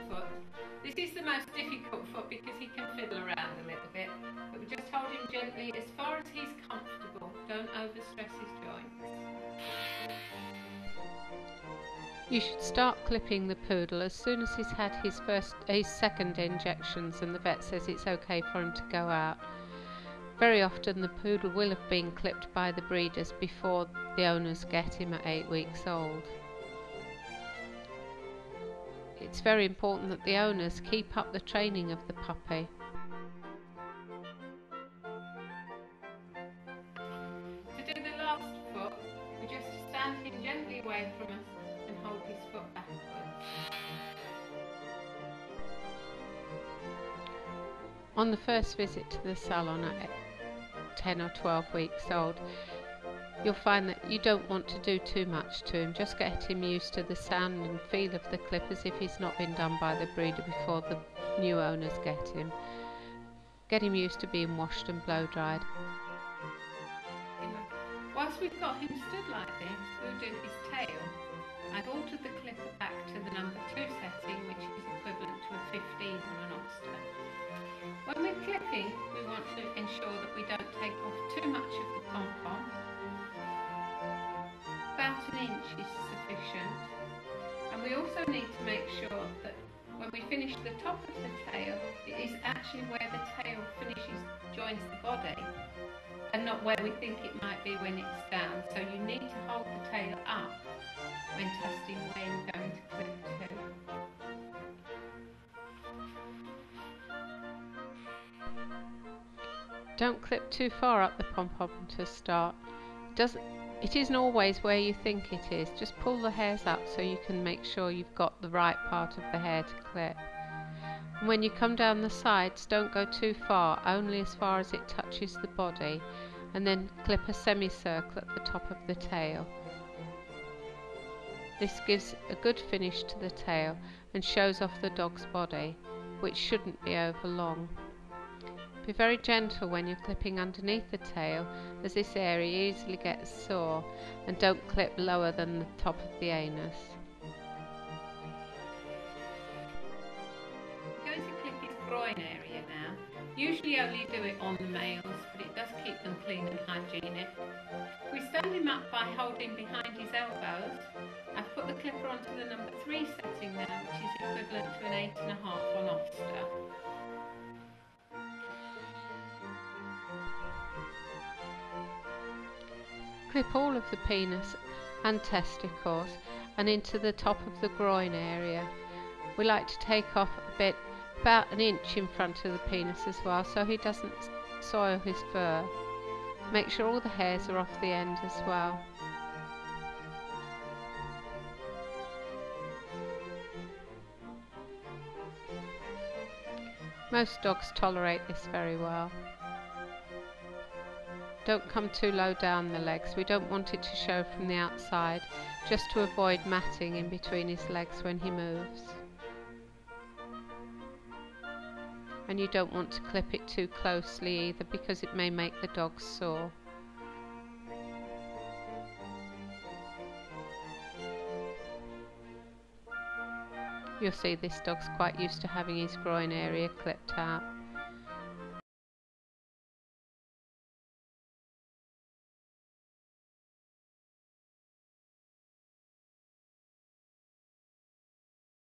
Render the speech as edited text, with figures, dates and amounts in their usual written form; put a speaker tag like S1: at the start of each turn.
S1: foot. This is the most difficult foot because he can fiddle around a little bit, but we just hold him gently as far as he's comfortable. Don't overstress his joints.
S2: You should start clipping the poodle as soon as he's had his second injections and the vet says it's okay for him to go out. Very often the poodle will have been clipped by the breeders before the owners get him at 8 weeks old. It's very important that the owners keep up the training of the puppy.
S1: To do the last foot, we just stand him gently away from us and hold his foot backwards.
S2: On the first visit to the salon at 10 or 12 weeks old, you'll find that you don't want to do too much to him. Just get him used to the sound and feel of the clip as if he's not been done by the breeder before the new owners get him. Get him used to being washed and blow dried.
S1: Whilst we've got him stood like this, we'll do his tail. I've altered the clipper back to the number 2 setting, which is equivalent to a 15 on an Oster. When we're clipping, we want to ensure that we don't take off too much of the pom-pom. About an inch is sufficient. And we also need to make sure that when we finish the top of the tail, it is actually where the tail joins the body, and not where we think it might be when it's down. So you need to hold the tail up when testing where you're going to clip to.
S2: Don't clip too far up the pom-pom to start. It isn't always where you think it is. Just pull the hairs up so you can make sure you've got the right part of the hair to clip. And when you come down the sides, don't go too far, only as far as it touches the body, and then clip a semicircle at the top of the tail. This gives a good finish to the tail and shows off the dog's body, which shouldn't be over long. Be very gentle when you're clipping underneath the tail, as this area easily gets sore, and don't clip lower than the top of the anus.
S1: We're going to clip his groin area now. Usually only do it on the males, but it does keep them clean and hygienic. We stand him up by holding behind his elbows. I've put the clipper onto the number 3 setting now, which is equivalent to an 8.5 on Oster.
S2: Clip all of the penis and testicles and into the top of the groin area. We like to take off a bit, about an inch in front of the penis as well, so he doesn't soil his fur. Make sure all the hairs are off the end as well. Most dogs tolerate this very well. Don't come too low down the legs. We don't want it to show from the outside, just to avoid matting in between his legs when he moves. And you don't want to clip it too closely either, because it may make the dog sore. You'll see this dog's quite used to having his groin area clipped out.